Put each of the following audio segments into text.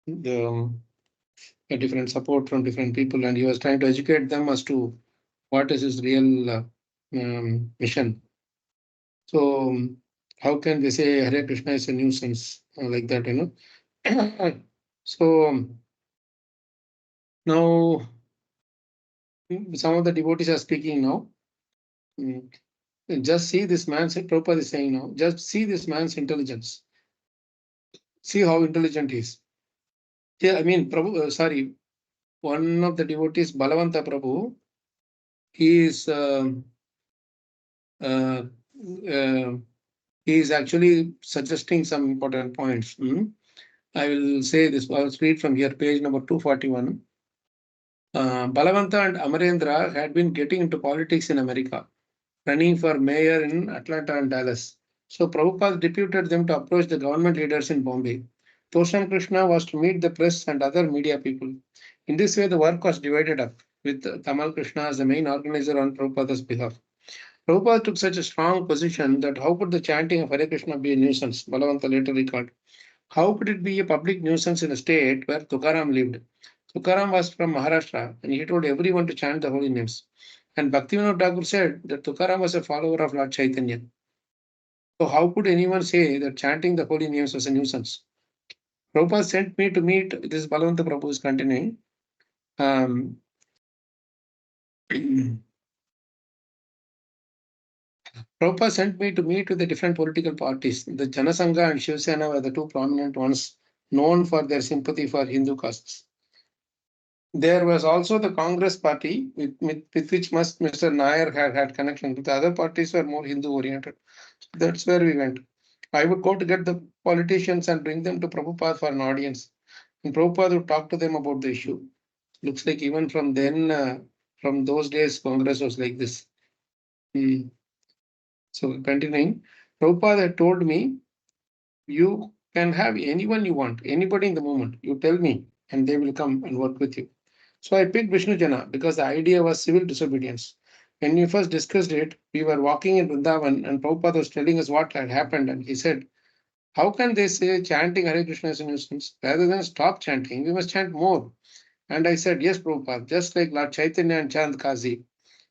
the a different support from different people, and he was trying to educate them as to what is his real mission. So how can they say Hare Krishna is a nuisance like that, you know? So now some of the devotees are speaking now. Mm, Just see this man's, Prabhupada is saying now, just see this man's intelligence. See how intelligent he is. Yeah, I mean, Prabhu, sorry, one of the devotees, Balavanta Prabhu, he is uh, uh, he is actually suggesting some important points. I will say this. I will read from here, page number 241. Balavanta and Amarendra had been getting into politics in America, running for mayor in Atlanta and Dallas. So Prabhupada deputed them to approach the government leaders in Bombay. Toshan Krishna was to meet the press and other media people. In this way, the work was divided up, with Tamal Krishna as the main organizer on Prabhupada's behalf. Prabhupada took such a strong position that how could the chanting of Hare Krishna be a nuisance? Balavanta later recalled. How could it be a public nuisance in a state where Tukaram lived? Tukaram was from Maharashtra and he told everyone to chant the holy names. And Bhaktivinoda Thakur said that Tukaram was a follower of Lord Chaitanya. So how could anyone say that chanting the holy names was a nuisance? Prabhupada sent me to meet, this Balavanta Prabhu is continuing. Um, Prabhupada sent me to meet with the different political parties. The Janasangha and Shiv Sena were the two prominent ones known for their sympathy for Hindu castes. There was also the Congress party with which Mr. Nair had connection. The other parties were more Hindu oriented. That's where we went. I would go to get the politicians and bring them to Prabhupada for an audience. And Prabhupada would talk to them about the issue. Looks like even from then, from those days, Congress was like this. So continuing, Prabhupada had told me, you can have anyone you want, anybody in the moment. You tell me, and they will come and work with you. So I picked Vishnu Jana because the idea was civil disobedience. When we first discussed it, we were walking in Vrindavan and Prabhupada was telling us what had happened. And he said, how can they say chanting Hare Krishna is a nuisance? Rather than stop chanting, we must chant more. And I said, yes, Prabhupada, just like Lord Chaitanya and Chand Kazi.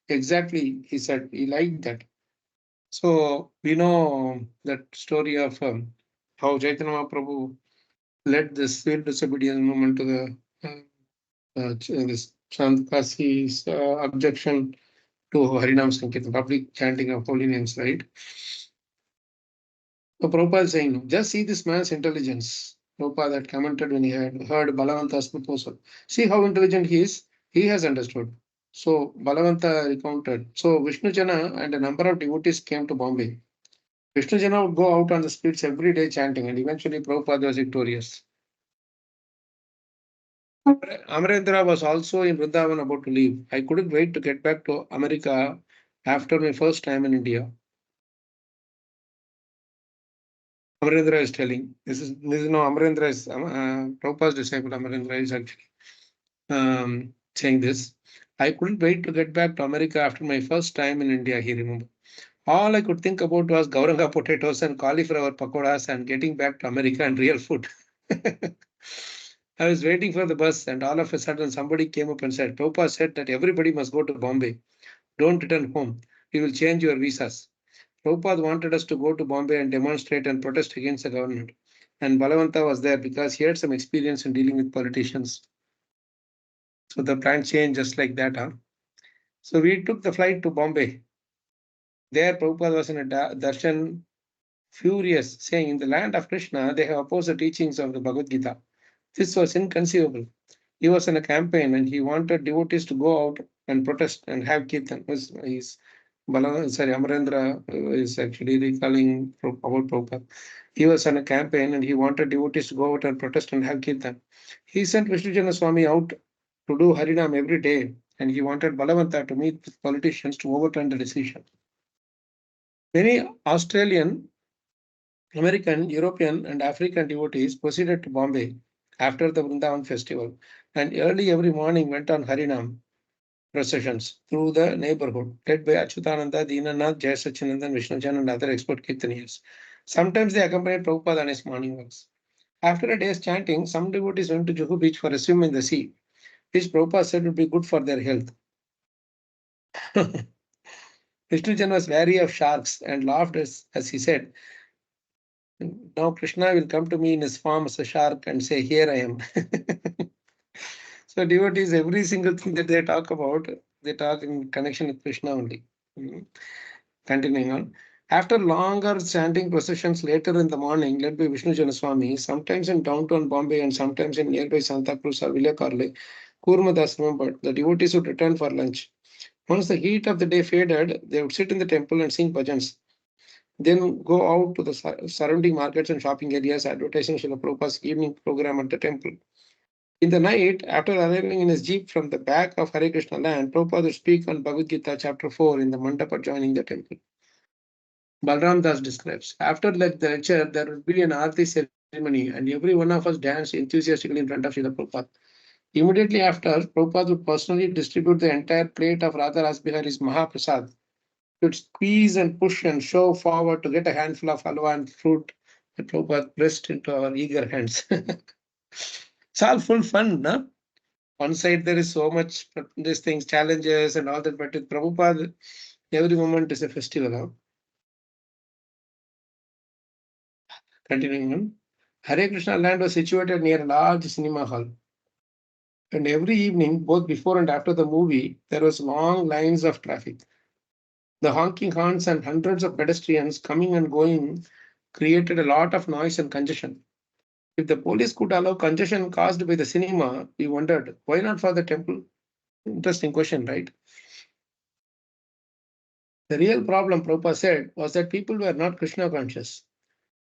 Exactly, he said, he liked that. So we know that story of how Chaitanya Mahaprabhu led this civil disobedience movement to the this Chand Kasi's objection to Harinam Sankirtan, public chanting of holy names, right? So Prabhupada is saying, just see this man's intelligence. Prabhupada had commented when he had heard Balavanta's proposal. See how intelligent he is. He has understood. So Balavanta recounted. So Vishnu Jana and a number of devotees came to Bombay. Vishnu Jana would go out on the streets every day chanting, and eventually Prabhupada was victorious. Amarendra was also in Vrindavan about to leave. I couldn't wait to get back to America after my first time in India. Amarendra is telling, this is no, Amarendra is Prabhupada's disciple. Amarendra is actually saying this. I couldn't wait to get back to America after my first time in India, he remembered. All I could think about was Gauranga potatoes and cauliflower pakoras and getting back to America and real food. I was waiting for the bus and all of a sudden somebody came up and said, Prabhupada said that everybody must go to Bombay. Don't return home. We will change your visas. Prabhupada wanted us to go to Bombay and demonstrate and protest against the government. And Balavanta was there because he had some experience in dealing with politicians. So the plan changed just like that. So we took the flight to Bombay. There Prabhupada was in a darshan, furious, saying, in the land of Krishna, they have opposed the teachings of the Bhagavad Gita. This was inconceivable. He was in a campaign and he wanted devotees to go out and protest and have kirtan. Amarendra is actually recalling about Prabhupada. He was on a campaign and he wanted devotees to go out and protest and have kirtan. He sent Vishnujana Swami out to do Harinam every day and he wanted Balavanta to meet with politicians to overturn the decision. Many Australian, American, European, and African devotees proceeded to Bombay after the Vrindavan festival and early every morning went on Harinam processions through the neighborhood, led by Achyutananda, Dinanath, Jayasachinandan, Vishnujan, and other expert kirtaniers. Sometimes they accompanied Prabhupada on his morning walks. After a day's chanting, some devotees went to Juhu beach for a swim in the sea, which Prabhupada said would be good for their health. Vishnujan was wary of sharks and laughed as he said, "Now Krishna will come to me in his form as a shark and say, 'Here I am.'" So devotees, every single thing that they talk about, they talk in connection with Krishna only. Mhm. Continuing on. After longer chanting processions later in the morning, led by Vishnu Janaswami, sometimes in downtown Bombay and sometimes in nearby Santa Cruz or Villacarle, Kurmadas remembered, the devotees would return for lunch. Once the heat of the day faded, they would sit in the temple and sing bhajans. Then go out to the surrounding markets and shopping areas, advertising Srila Prabhupada's evening program at the temple. In the night, after arriving in his jeep from the back of Hare Krishna land, Prabhupada would speak on Bhagavad Gita chapter 4 in the mandapa adjoining the temple. Balram Das describes, after the lecture, there would be an arati ceremony and every one of us danced enthusiastically in front of Srila Prabhupada. Immediately after, Prabhupada would personally distribute the entire plate of Radha Rasbihari's Mahaprasad. He would squeeze and push and shove forward to get a handful of halwa and fruit that Prabhupada pressed into our eager hands. It's all full fun, no? One side there is so much these things, challenges and all that, but with Prabhupada, every moment is a festival. Huh? Continuing on. Hare Krishna land was situated near a large cinema hall. And every evening, both before and after the movie, there was long lines of traffic. The honking horns and hundreds of pedestrians coming and going created a lot of noise and congestion. If the police could allow congestion caused by the cinema, we wondered, why not for the temple? Interesting question, right? The real problem, Prabhupada said, was that people were not Krishna conscious.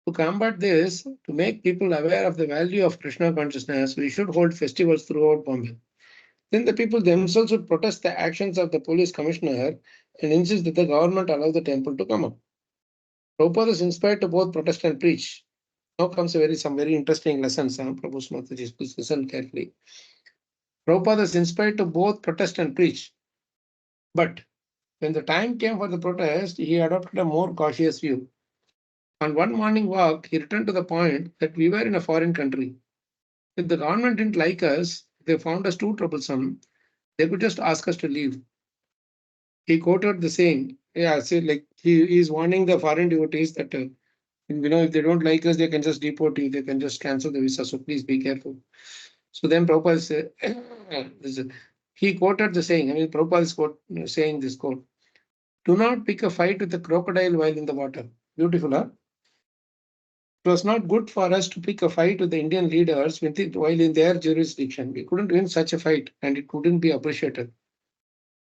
To combat this, to make people aware of the value of Krishna consciousness, we should hold festivals throughout Bombay. Then the people themselves would protest the actions of the police commissioner and insist that the government allow the temple to come up. Prabhupada is inspired to both protest and preach. Now comes some very interesting lessons. Prabhu's Mataji, please listen carefully. Prabhupada is inspired to both protest and preach. But when the time came for the protest, he adopted a more cautious view. On one morning walk, he returned to the point that we were in a foreign country. If the government didn't like us, they found us too troublesome, they could just ask us to leave. He quoted the saying, yeah, see, like he is warning the foreign devotees that, if they don't like us, they can just deport you, they can just cancel the visa. So please be careful. So then Prabhupada said, he quoted the saying, Prabhupada is saying this quote, do not pick a fight with a crocodile while in the water. Beautiful, huh? It was not good for us to pick a fight with the Indian leaders while in their jurisdiction. We couldn't win such a fight and it couldn't be appreciated.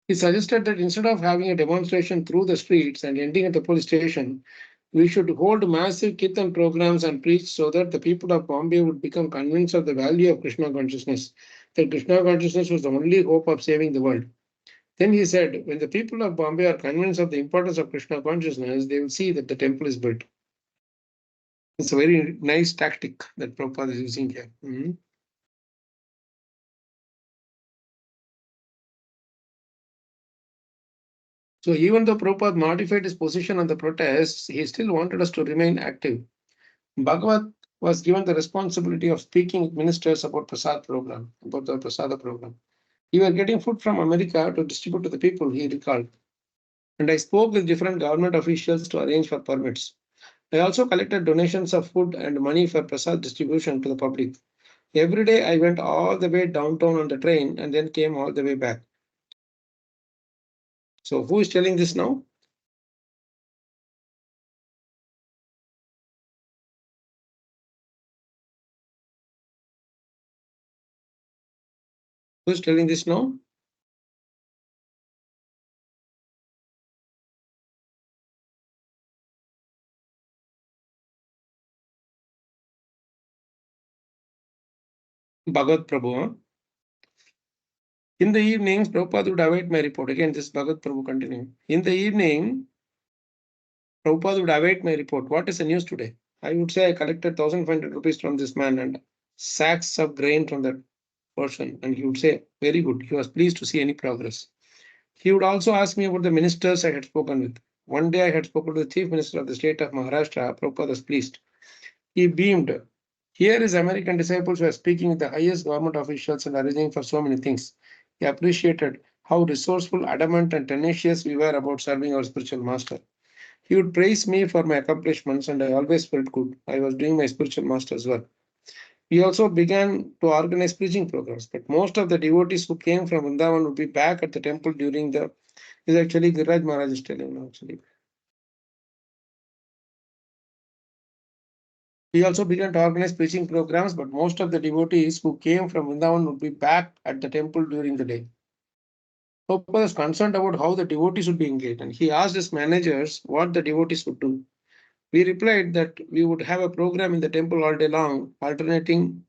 He suggested that instead of having a demonstration through the streets and ending at the police station, we should hold massive kirtan programs and preach so that the people of Bombay would become convinced of the value of Krishna consciousness, that Krishna consciousness was the only hope of saving the world. Then he said, when the people of Bombay are convinced of the importance of Krishna consciousness, they will see that the temple is built. It's a very nice tactic that Prabhupada is using here. Mm-hmm. So even though Prabhupada modified his position on the protests, he still wanted us to remain active. Bhagavat was given the responsibility of speaking with ministers about about the Prasada program. We were getting food from America to distribute to the people, he recalled. And I spoke with different government officials to arrange for permits. I also collected donations of food and money for Prasad distribution to the public. Every day I went all the way downtown on the train and then came all the way back. So who is telling this now? Who is telling this now? Bhagat Prabhu. Huh? In the evenings, Prabhupada would await my report. Again, this Bhagat Prabhu continuing. In the evening, Prabhupada would await my report. What is the news today? I would say I collected 1,500 rupees from this man and sacks of grain from that person. And he would say, very good. He was pleased to see any progress. He would also ask me about the ministers I had spoken with. One day I had spoken to the chief minister of the state of Maharashtra. Prabhupada was pleased. He beamed. Here is American disciples who are speaking with the highest government officials and arranging for so many things. He appreciated how resourceful, adamant, and tenacious we were about serving our spiritual master. He would praise me for my accomplishments, and I always felt good. I was doing my spiritual master's work. We also began to organize preaching programs, but most of the devotees who came from Vrindavan would be back at the temple during the. This is actually Giriraj Maharaj is telling now, actually. We also began to organize preaching programs, but most of the devotees who came from Vrindavan would be back at the temple during the day. Prabhupada was concerned about how the devotees would be engaged, and he asked his managers what the devotees would do. We replied that we would have a program in the temple all day long, alternating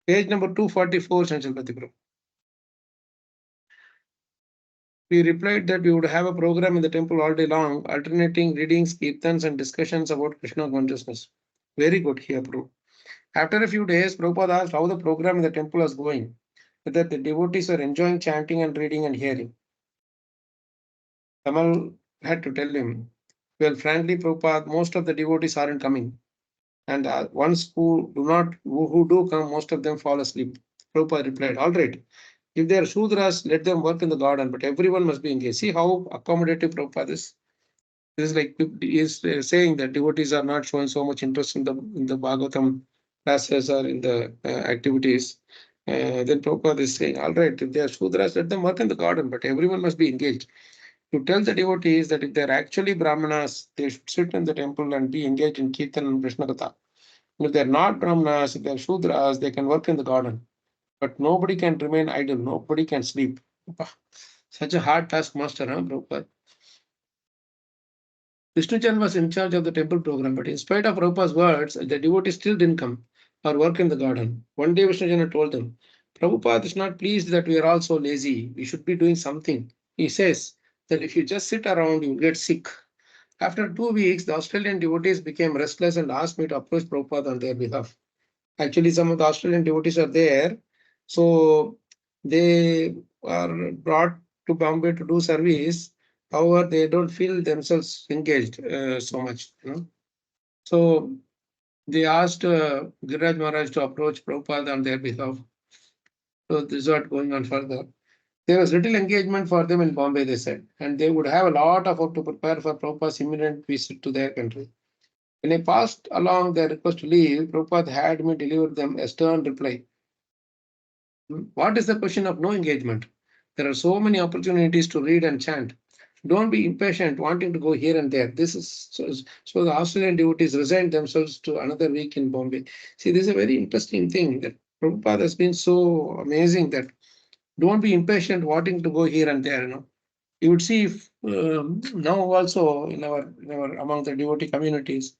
page number 244, Chanchal Prabhu. We replied that we would have a program in the temple all day long, alternating readings, kirtans, and discussions about Krishna consciousness. Very good, he approved. After a few days, Prabhupada asked how the program in the temple was going, whether the devotees were enjoying chanting and reading and hearing. Kamal had to tell him, well, frankly, Prabhupada, most of the devotees aren't coming. And ones who do come, most of them fall asleep. Prabhupada replied, all right, if they are Shudras, let them work in the garden, but everyone must be engaged. See how accommodative Prabhupada is. This is like he is saying that devotees are not showing so much interest in the Bhagavatam classes or in the activities. Then Prabhupada is saying, all right, if they are Shudras, let them work in the garden, but everyone must be engaged. To tell the devotees that if they are actually Brahmanas, they should sit in the temple and be engaged in Kirtan and Krishna Katha. If they're not Brahmanas, if they're Shudras, they can work in the garden. But nobody can remain idle, nobody can sleep. Such a hard task, Master, huh, Prabhupada? Vishnuchan was in charge of the temple program, but in spite of Prabhupada's words, the devotees still didn't come or work in the garden. One day Vishnuchan told them, Prabhupada is not pleased that we are all so lazy. We should be doing something. He says that if you just sit around, you will get sick. After 2 weeks, the Australian devotees became restless and asked me to approach Prabhupada on their behalf. Actually, some of the Australian devotees are there. So they are brought to Bombay to do service. However, they don't feel themselves engaged so much. So they asked Giriraj Maharaj to approach Prabhupada on their behalf. So this is what going on further. There was little engagement for them in Bombay, they said, and they would have a lot of work to prepare for Prabhupada's imminent visit to their country. When I passed along their request to leave, Prabhupada had me deliver them a stern reply. What is the question of no engagement? There are so many opportunities to read and chant. Don't be impatient, wanting to go here and there. This is so the Australian devotees resigned themselves to another week in Bombay. See, this is a very interesting thing that Prabhupada has been so amazing that don't be impatient, wanting to go here and there. You would see if now also in our among the devotee communities,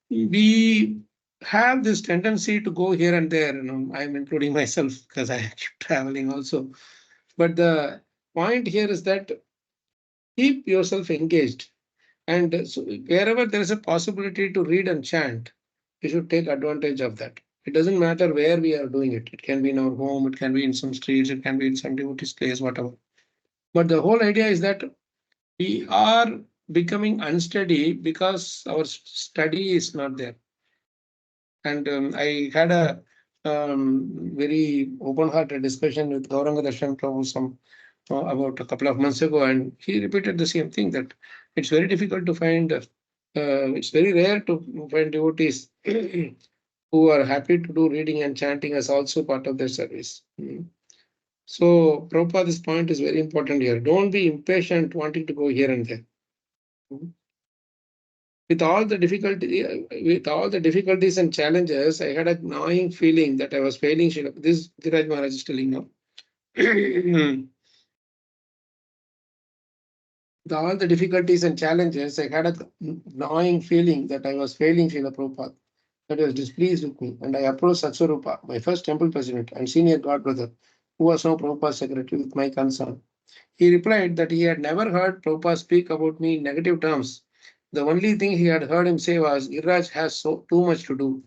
we have this tendency to go here and there. I'm including myself because I keep traveling also. But the point here is that keep yourself engaged, and so wherever there is a possibility to read and chant, you should take advantage of that. It doesn't matter where we are doing it. It can be in our home, it can be in some streets, it can be in some devotee's place, whatever. But the whole idea is that we are becoming unsteady because our study is not there. And I had a very open-hearted discussion with Gauranga Darshan Prabhu about a couple of months ago, and he repeated the same thing that it's very difficult to find, it's very rare to find devotees who are happy to do reading and chanting as also part of their service. So Prabhupada's point is very important here. Don't be impatient wanting to go here and there. With all the difficulties and challenges, I had a gnawing feeling that I was failing. This Dhiraj Maharaj is telling now. With all the difficulties and challenges, I had a gnawing feeling that I was failing Srila Prabhupada. That was displeased with me, and I approached Satsarupa, my first temple president and senior godbrother, who was now Prabhupada's secretary, with my concern. He replied that he had never heard Prabhupada speak about me in negative terms. The only thing he had heard him say was, Giriraj has too much to do.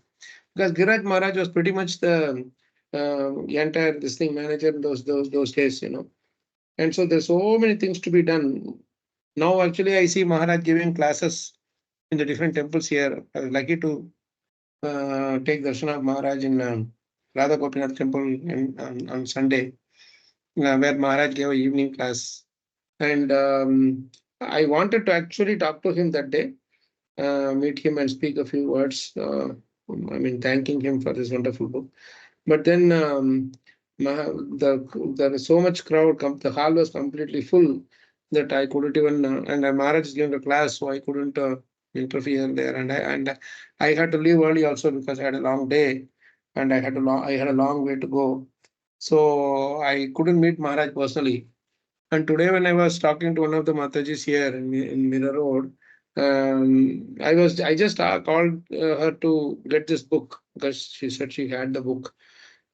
Because Giriraj Maharaj was pretty much the entire this thing manager in those days, And so there's so many things to be done. Now, actually, I see Maharaj giving classes in the different temples here. I was lucky to take darshan of Maharaj in Radha Gopinath temple on Sunday, where Maharaj gave an evening class. And I wanted to actually talk to him that day, meet him and speak a few words. Thanking him for this wonderful book. But then there is so much crowd. The hall was completely full that I couldn't even. And Maharaj is giving a class, so I couldn't interfere there. And I had to leave early also because I had a long day, and I had a long way to go. So I couldn't meet Maharaj personally. And today, when I was talking to one of the Matajis here in Mirror Road, I just called her to get this book because she said she had the book.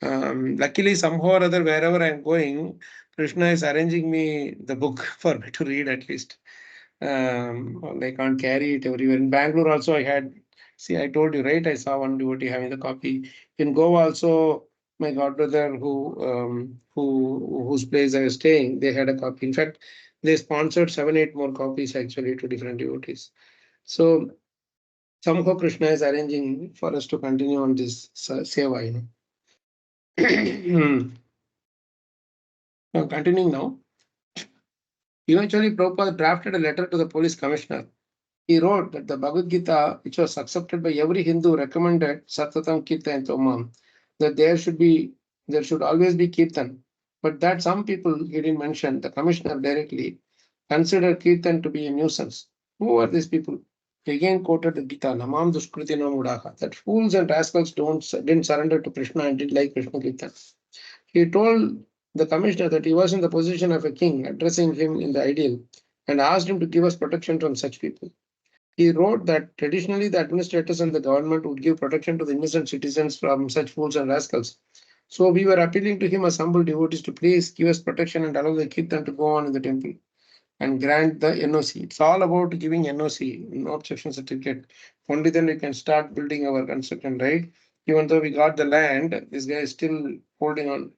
Luckily, somehow or other, wherever I'm going, Krishna is arranging me the book for me to read at least. I can't carry it everywhere. In Bangalore also, I told you, right? I saw one devotee having the copy. In Goa also, my godbrother whose place I was staying, they had a copy. In fact, they sponsored 7, 8 more copies actually to different devotees. So somehow Krishna is arranging for us to continue on this seva, Continuing now. Eventually, Prabhupada drafted a letter to the police commissioner. He wrote that the Bhagavad Gita, which was accepted by every Hindu, recommended Satatam Kirtan Tomam, that there should always be Kirtan. But that some people, he didn't mention, the commissioner directly, consider Kirtan to be a nuisance. Who are these people? He again quoted the Gita, Namam Duskritina Mudaha, that fools and rascals didn't surrender to Krishna and didn't like Krishna Kirtan. He told the commissioner that he was in the position of a king, addressing him in the ideal, and asked him to give us protection from such people. He wrote that traditionally the administrators and the government would give protection to the innocent citizens from such fools and rascals. So we were appealing to him as humble devotees to please give us protection and allow the kirtan to go on in the temple and grant the NOC. It's all about giving NOC, no objection certificate. Only then we can start building our construction, right? Even though we got the land, this guy is still holding on.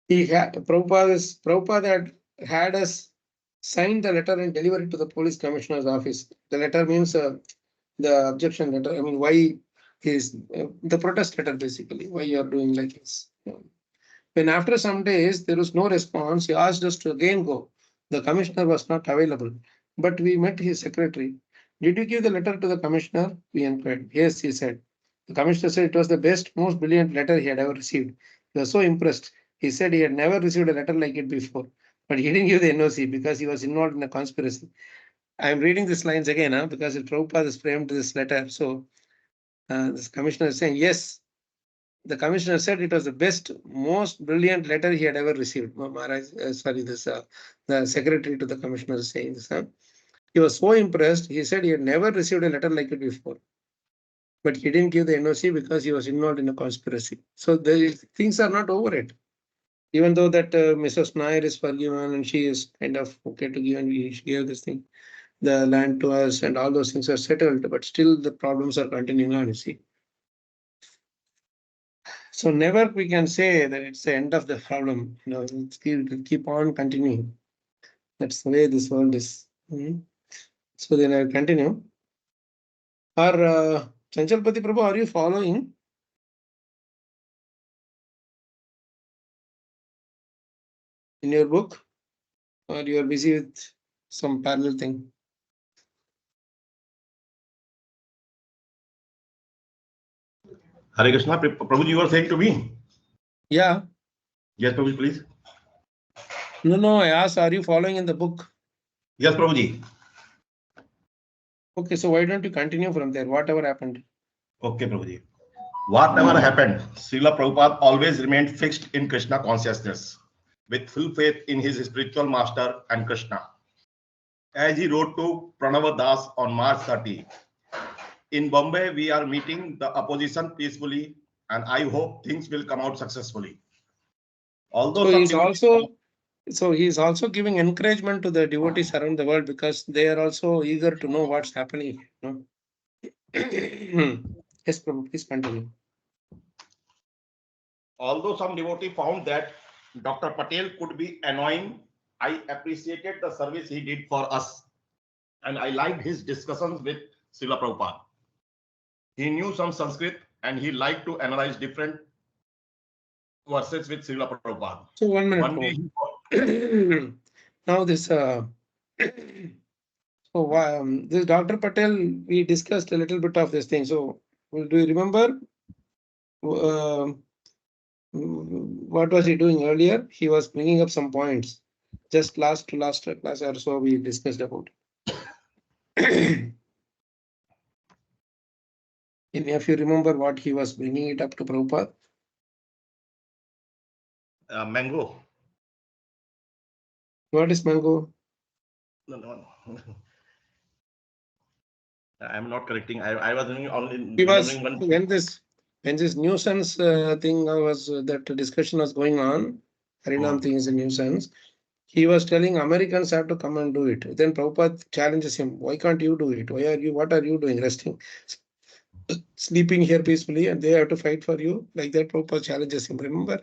Prabhupada had us sign the letter and deliver it to the police commissioner's office. The letter means the objection letter. Why is the protest letter basically? Why you are doing like this? When after some days there was no response, he asked us to again go. The commissioner was not available, but we met his secretary. Did you give the letter to the commissioner? We inquired. Yes, he said. The commissioner said it was the best, most brilliant letter he had ever received. He was so impressed. He said he had never received a letter like it before, but he didn't give the NOC because he was involved in a conspiracy. I am reading these lines again because Prabhupada has framed this letter. So this commissioner is saying, yes, the commissioner said it was the best, most brilliant letter he had ever received. Maharaj, the secretary to the commissioner is saying this. He was so impressed. He said he had never received a letter like it before, but he didn't give the NOC because he was involved in a conspiracy. So the things are not over yet. Even though that Mrs. Nair is forgiven and she is kind of okay to give, and she gave this thing, the land to us, and all those things are settled, but still the problems are continuing on, you see. So never we can say that it's the end of the problem. It'll keep on continuing. That's the way this world is. So then I'll continue. Chanchalpati Prabhu, are you following in your book, or you are busy with some parallel thing? Hare Krishna, Prabhuji, you were saying to me? Yeah. Yes, Prabhuji, please. No, I asked, are you following in the book? Yes, Prabhuji. Okay, so why don't you continue from there? Whatever happened. Okay, Prabhuji. Whatever happened, Srila Prabhupada always remained fixed in Krishna consciousness, with full faith in his spiritual master and Krishna. As he wrote to Pranava Das on March 30, in Bombay, we are meeting the opposition peacefully, and I hope things will come out successfully. Although so he's also giving encouragement to the devotees around the world because they are also eager to know what's happening. Yes, Prabhu, please continue. Although some devotee found that Dr. Patel could be annoying, I appreciated the service he did for us, and I liked his discussions with Srila Prabhupada. He knew some Sanskrit and he liked to analyze different verses with Srila Prabhupada. So 1 minute. One day Now this this Dr. Patel, we discussed a little bit of this thing. So do you remember what was he doing earlier? He was bringing up some points. Just last class or so we discussed about it. If you remember what he was bringing it up to Prabhupada? mango. What is mango? No. I'm not correcting. I was only He was remembering one. when this nuisance thing was that discussion was going on. Harinam thing is a nuisance. He was telling Americans have to come and do it. Then Prabhupada challenges him. Why can't you do it? What are you doing? Resting, sleeping here peacefully, and they have to fight for you. Like that, Prabhupada challenges him. Remember?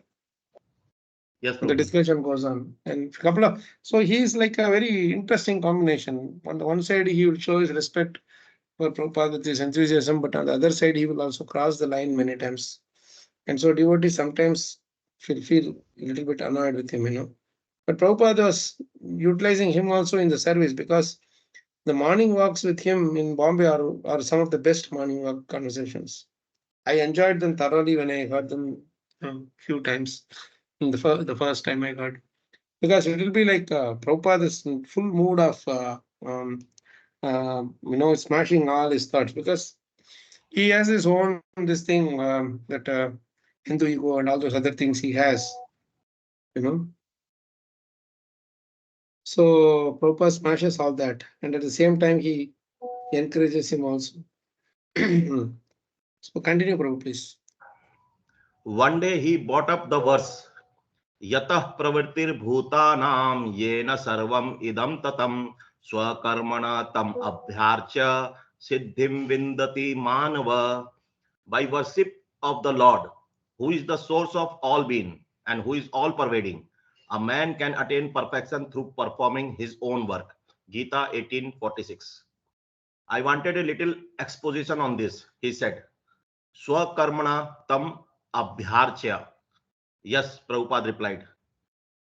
Yes, The discussion goes on. And so he is like a very interesting combination. On the one side, he will show his respect for Prabhupada with his enthusiasm, but on the other side, he will also cross the line many times. And so devotees sometimes feel a little bit annoyed with him, But Prabhupada was utilizing him also in the service, because the morning walks with him in Bombay are some of the best morning walk conversations. I enjoyed them thoroughly when I heard them a few times. In the first time I heard, because it will be like Prabhupada is in full mood of smashing all his thoughts, because he has his own this thing that Hindu ego and all those other things he has. So Prabhupada smashes all that, and at the same time he encourages him also. So continue, Prabhu, please. One day he brought up the verse, Yatah pravrittir bhutanam yena sarvam idam tatam swakarmana tam abhyarcha siddhim vindati manava. By worship of the Lord, who is the source of all being and who is all pervading, a man can attain perfection through performing his own work. Gita 18:46. I wanted a little exposition on this. He said, Swakarmana tam abhyarchya. Yes, Prabhupada replied,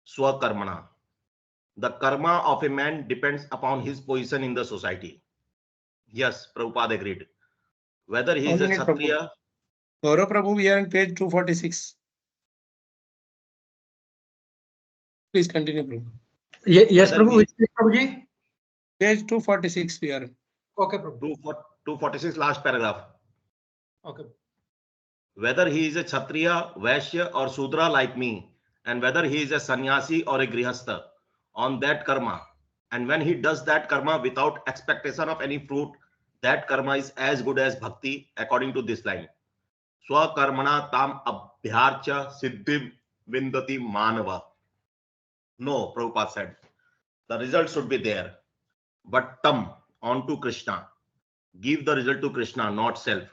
Swakarmana. The karma of a man depends upon his position in the society. Yes, Prabhupada agreed. Whether he is a Kshatriya. Gaurav Prabhu, we are on page 246. Please continue, Prabhu. Yes, Prabhu. Which page, Prabhuji? Page 246 we are. Okay, Prabhu. 246 last paragraph. Okay. Whether he is a Kshatriya, Vaishya or Sudra like me, and whether he is a sannyasi or a grihastha, on that karma, and when he does that karma without expectation of any fruit, that karma is as good as bhakti, according to this line. Swakarmana tam abhyarcha siddhim vindati manava. No, Prabhupada said, the result should be there. But tam, on to Krishna. Give the result to Krishna, not self.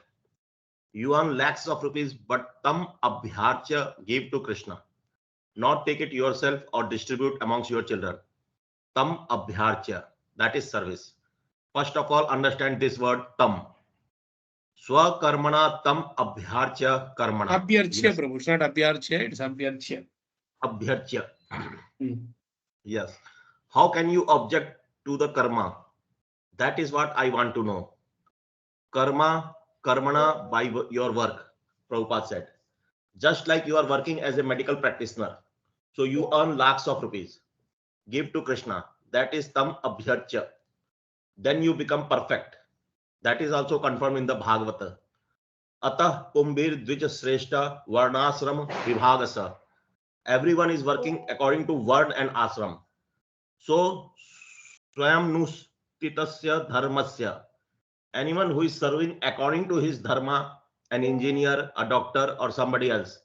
You earn lakhs of rupees, but tam abhyarcha, give to Krishna. Not take it yourself or distribute amongst your children. Tam abhyarcha, that is service. First of all, understand this word tam. Swakarmana tam abhyarcha karmana. Abhyarchya, yes. Prabhu, it's not abhyarchya, it's abhyarchya. Abhyarchya. Yes. How can you object to the karma? That is what I want to know. Karma, karmana, by your work, Prabhupada said. Just like you are working as a medical practitioner, so you earn lakhs of rupees. Give to Krishna. That is tam abhyarcha. Then you become perfect. That is also confirmed in the Bhagavata. Atah kumbhir dvij sreshta varnasram vibhagasa. Everyone is working according to varn and ashram. So swayam nustitasya dharmasya. Anyone who is serving according to his dharma, an engineer, a doctor, or somebody else,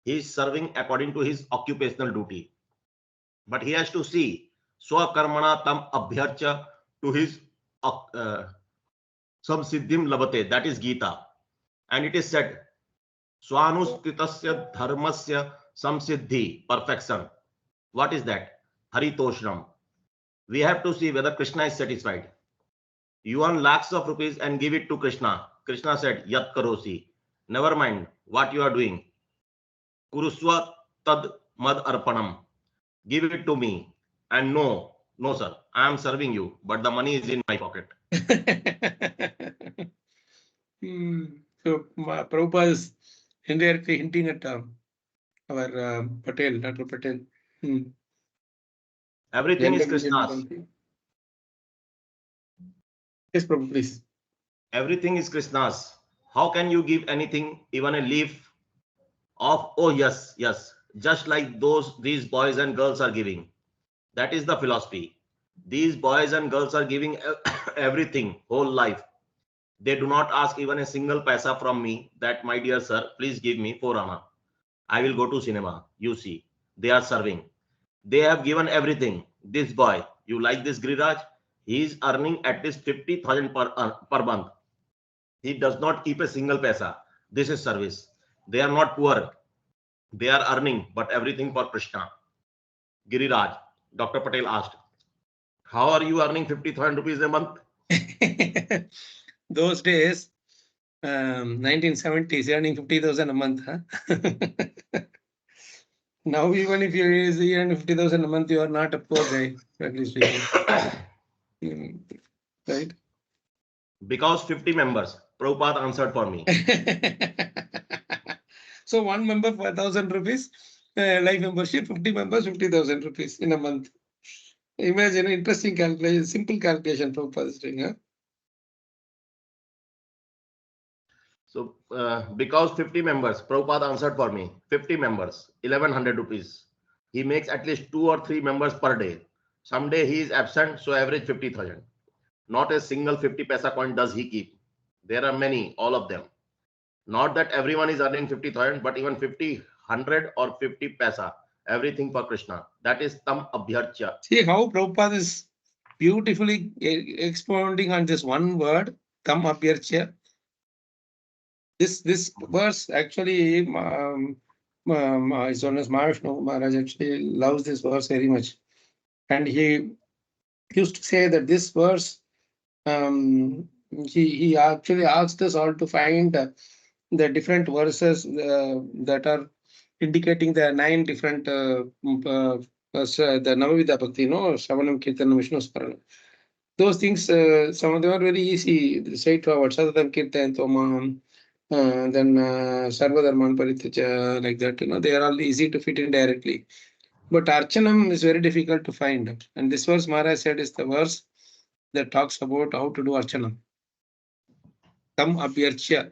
he is serving according to his occupational duty. But he has to see swakarmana tam abhyarcha to his samsiddhim labate. That is Gita. And it is said, swanustitasya dharmasya samsiddhi, perfection. What is that? Haritoshnam. We have to see whether Krishna is satisfied. You earn lakhs of rupees and give it to Krishna. Krishna said, Yat karosi. Never mind what you are doing. Kuruswa tad mad arpanam. Give it to me. And no, sir, I am serving you, but the money is in my pocket. So Prabhupada is indirectly hinting at our Patel, Dr. Patel. Everything is Krishna's. Yes, Prabhu, please. Everything is Krishna's. How can you give anything, even a leaf of, oh yes, just like these boys and girls are giving? That is the philosophy. These boys and girls are giving everything, whole life. They do not ask even a single paisa from me that, my dear sir, please give me 4 anna. I will go to cinema. You see, they are serving. They have given everything. This boy, you like this Giriraj? He is earning at least 50,000 per month. He does not keep a single paisa. This is service. They are not poor. They are earning, but everything for Krishna. Giriraj, Dr. Patel asked, how are you earning 50,000 rupees a month? Those days, 1970s, earning 50,000 a month. Huh? Now, even if you earn 50,000 a month, you are not a poor guy, frankly speaking. Right? Because 50 members. Prabhupada answered for me. So one member for 1,000 rupees, life membership, 50 members, 50,000 rupees in a month. Imagine, interesting calculation, simple calculation Prabhupada is doing. Huh? So because 50 members, Prabhupada answered for me. 50 members, 1,100 rupees. He makes at least 2 or 3 members per day. Someday he is absent, so average 50,000. Not a single 50 paisa coin does he keep. There are many, all of them. Not that everyone is earning 50,000, but even 50, 100 or 50 paisa, everything for Krishna. That is tam abhyarcha. See how Prabhupada is beautifully expounding on this one word, tam abhyarcha. This verse actually, His Holiness Maharaj actually loves this verse very much. And he used to say that this verse, he actually asked us all to find the different verses that are indicating the 9 different the Navavidha Bhakti, Smaranam, Kirtanam, Vishnu Smaranam. Those things, some of them are very easy, straightforward. Sadatam, Kirtan, Tomam, then Sarvadharman Paritaja, like that. They are all easy to fit in directly. But Archanam is very difficult to find. And this verse Maharaj said is the verse that talks about how to do Archanam. Tam Abhyarcha.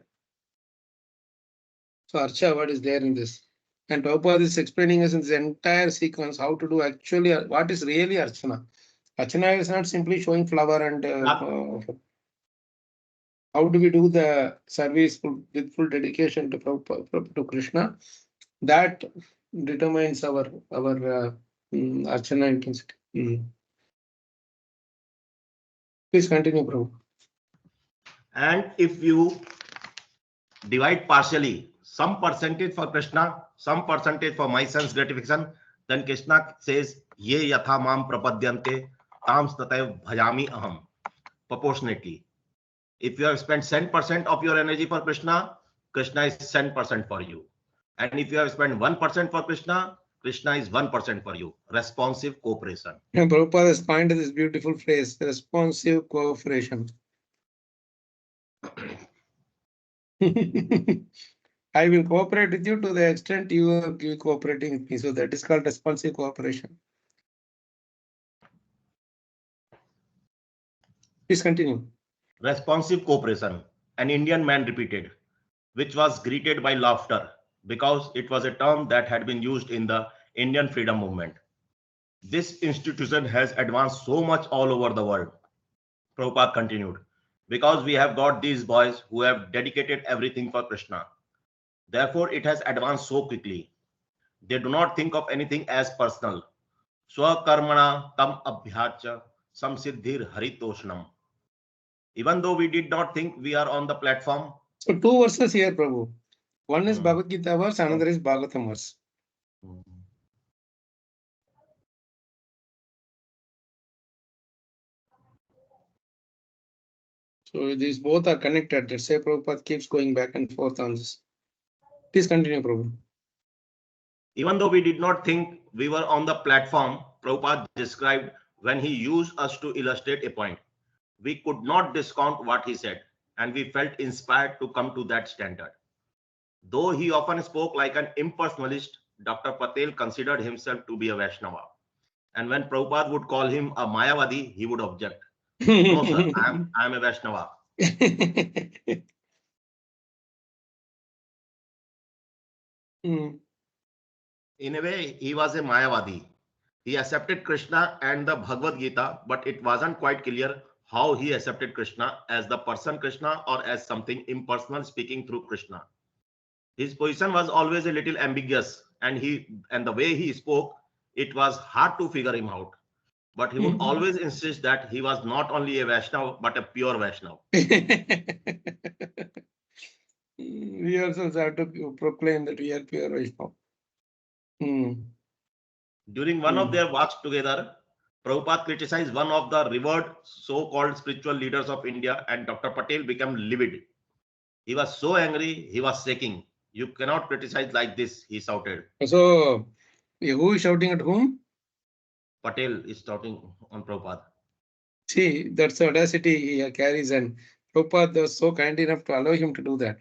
So Archa word is there in this. And Prabhupada is explaining us in this entire sequence how to do actually what is really Archana. Archana is not simply showing flower and how do we do the service with full dedication to Prabhupada, to Krishna. That determines our Archana intensity. Please continue, Prabhu. And if you divide partially, some percentage for Krishna, some percentage for my sense gratification, then Krishna says, Ye yatha mam prapadyante tam stataiv bhajami aham. Proportionately. If you have spent 10% of your energy for Krishna, Krishna is 10% for you. And if you have spent 1% for Krishna, Krishna is 1% for you. Responsive cooperation. And Prabhupada has coined this beautiful phrase, responsive cooperation. I will cooperate with you to the extent you are cooperating with me. So that is called responsive cooperation. Please continue. Responsive cooperation, an Indian man repeated, which was greeted by laughter because it was a term that had been used in the Indian freedom movement. This institution has advanced so much all over the world. Prabhupada continued, because we have got these boys who have dedicated everything for Krishna. Therefore, it has advanced so quickly. They do not think of anything as personal. Swakarmana tam abhyacha samsiddhir haritoshnam. Even though we did not think we are on the platform. So 2 verses here, Prabhu. One is Bhagavad Gita verse, another is Bhagavatam verse. So these both are connected. Let's say Prabhupada keeps going back and forth on this. Please continue, Prabhu. Even though we did not think we were on the platform, Prabhupada described when he used us to illustrate a point. We could not discount what he said, and we felt inspired to come to that standard. Though he often spoke like an impersonalist, Dr. Patel considered himself to be a Vaishnava. And when Prabhupada would call him a Mayavadi, he would object. No, sir, I am a Vaishnava. In a way, he was a Mayavadi. He accepted Krishna and the Bhagavad Gita, but it wasn't quite clear how he accepted Krishna, as the person Krishna or as something impersonal speaking through Krishna. His position was always a little ambiguous, and the way he spoke, it was hard to figure him out. But he would always insist that he was not only a Vaishnava, but a pure Vaishnava. We also have to proclaim that we are pure Vaishnava. During one of their walks together, Prabhupada criticized one of the revered so-called spiritual leaders of India, and Dr. Patel became livid. He was so angry, he was shaking. You cannot criticize like this, he shouted. So, who is shouting at whom? Patel is shouting on Prabhupada. See, that's the audacity he carries, and Prabhupada was so kind enough to allow him to do that.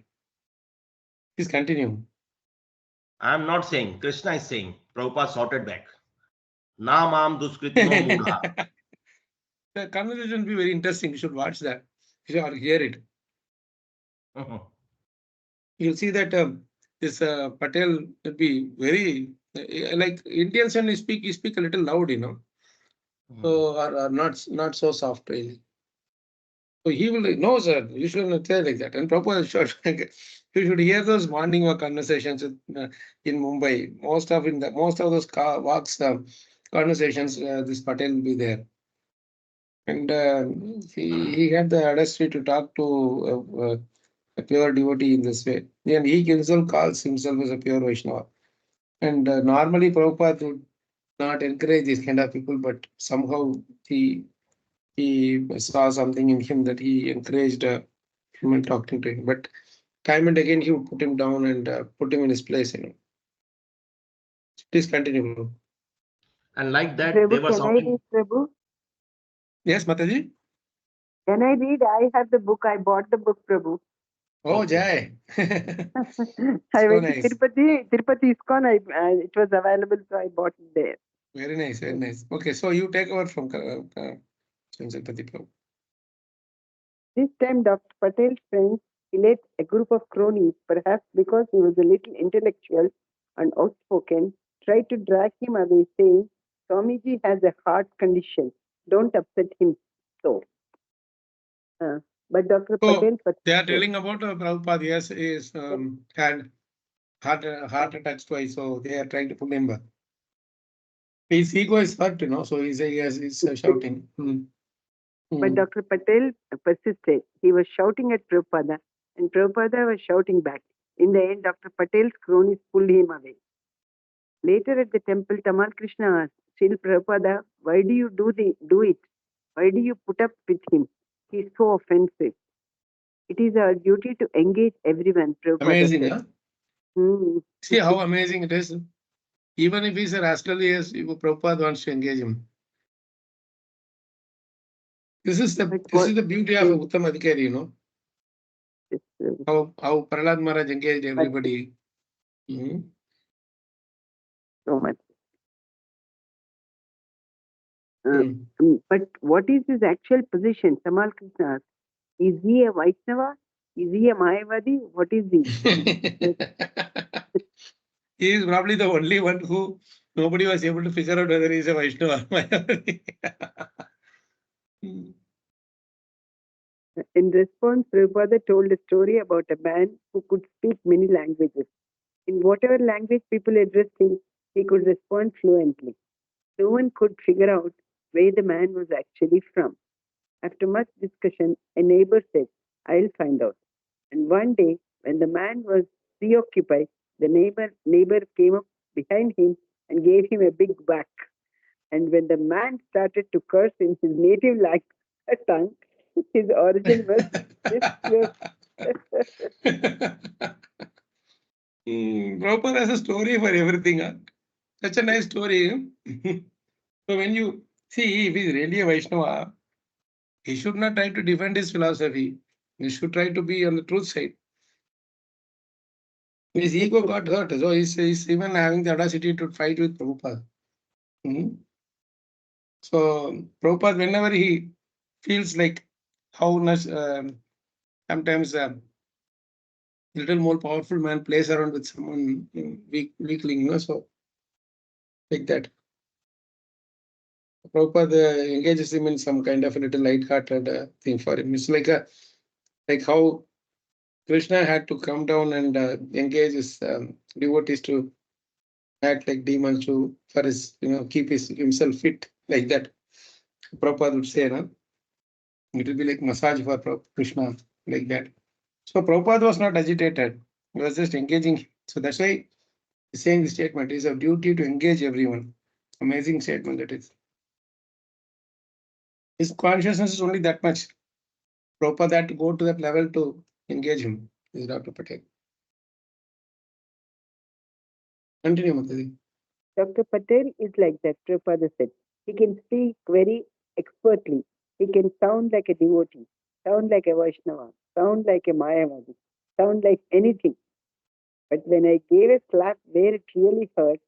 Please continue. I am not saying, Krishna is saying, Prabhupada shouted back. Namam duskritino mudha. The conversation will be very interesting. You should watch that. You should hear it. You'll see that this Patel will be very like Indians when you speak a little loud, you know. So are not so soft really. So he will no, sir. You shouldn't say like that. And Prabhupada should you should hear those morning walk conversations in Mumbai. Most of those walks conversations, this Patel will be there. And he had the audacity to talk to a pure devotee in this way. And he himself calls himself as a pure Vaishnava. And normally Prabhupada would not encourage these kind of people, but somehow he saw something in him that he encouraged him and talking to him. But time and again he would put him down and put him in his place, you know. Please continue. And like that, Prabhu, they were can I shouting. read, Prabhu? Yes, Mataji? Can I read? I have the book. I bought the book, Prabhu. Oh, Okay. Jai. I went nice. to Tirupati ISKCON. It was available, so I bought it there. Very nice, very nice. Okay, so you take over from Chandrapati Prabhu. This time, Dr. Patel's friends elect a group of cronies, perhaps because he was a little intellectual and outspoken, tried to drag him away, saying, Swamiji has a heart condition. Don't upset him so. But Dr. Patel... They are telling about Prabhupada, yes, is had heart attacks twice, so they are trying to put him back. His ego is hurt, you know, so he's shouting. But Dr. Patel persisted. He was shouting at Prabhupada, and Prabhupada was shouting back. In the end, Dr. Patel's cronies pulled him away. Later at the temple, Tamal Krishna asked, Srila Prabhupada, why do you do it? Why do you put up with him? He's so offensive. It is our duty to engage everyone, Prabhupada amazing, said. Huh? See how amazing it is. Even if he's a rascal, yes, Prabhupada wants to engage him. This is the beauty of Uttam Adhikari, you know. Yes, how Prahlad Maharaj engaged everybody. So much. But what is his actual position? Tamal Krishna asked. Is he a Vaishnava? Is he a Mayavadi? What is he? He is probably the only one who nobody was able to figure out whether he is a Vaishnava or Mayavadi. In response, Prabhupada told a story about a man who could speak many languages. In whatever language people addressed him, he could respond fluently. No one could figure out where the man was actually from. After much discussion, a neighbor said, I'll find out. And one day, when the man was preoccupied, the neighbor came up behind him and gave him a big whack. And when the man started to curse in his native tongue, His origin was this close. Prabhupada has a story for everything. Huh? Such a nice story. So when you see, if he's really a Vaishnava, he should not try to defend his philosophy. He should try to be on the truth side. His ego got hurt, so he's even having the audacity to fight with Prabhupada. So Prabhupada, whenever he feels like how much sometimes a little more powerful man plays around with someone weakling, so like that. Prabhupada engages him in some kind of a little light-hearted thing for him. It's like how Krishna had to come down and engage his devotees to act like demons for his, keep himself fit like that. Prabhupada would say, no? It will be like massage for Krishna like that. So Prabhupada was not agitated. He was just engaging. So that's why he's saying the statement is a duty to engage everyone. Amazing statement that is. His consciousness is only that much. Prabhupada had to go to that level to engage him, is Dr. Patel. Continue, Mataji. Dr. Patel is like that, Prabhupada said. He can speak very expertly. He can sound like a devotee, sound like a Vaishnava, sound like a Mayavadi, sound like anything. But when I gave a slap where it really hurt,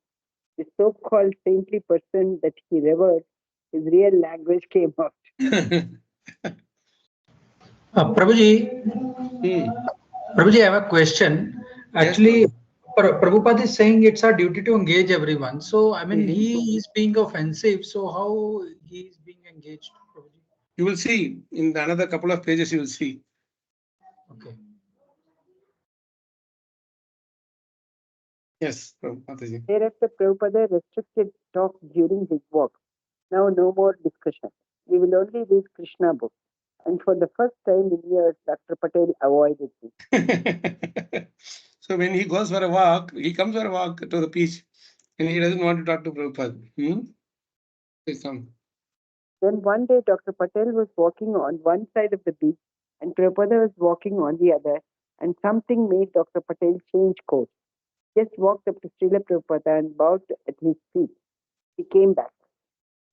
the so-called saintly person that he revered, his real language came out. Prabhuji, Prabhuji, I have a question. Actually, Yes, Prabhupada is saying it's our duty to engage everyone. So, I mean, he is being offensive. So, how he is being engaged, Prabhuji? you will see in another couple of pages, you will see. Okay. Yes, Mataji. Thereafter, Prabhupada restricted talk during his walk. Now, no more discussion. We will only read Krishna book. And for the first time in years, Dr. Patel avoided me. So when he goes for a walk, he comes for a walk to the beach and he doesn't want to talk to Prabhupada. Please come. Then one day, Dr. Patel was walking on one side of the beach and Prabhupada was walking on the other, and something made Dr. Patel change course. Just walked up to Srila Prabhupada and bowed at his feet. He came back.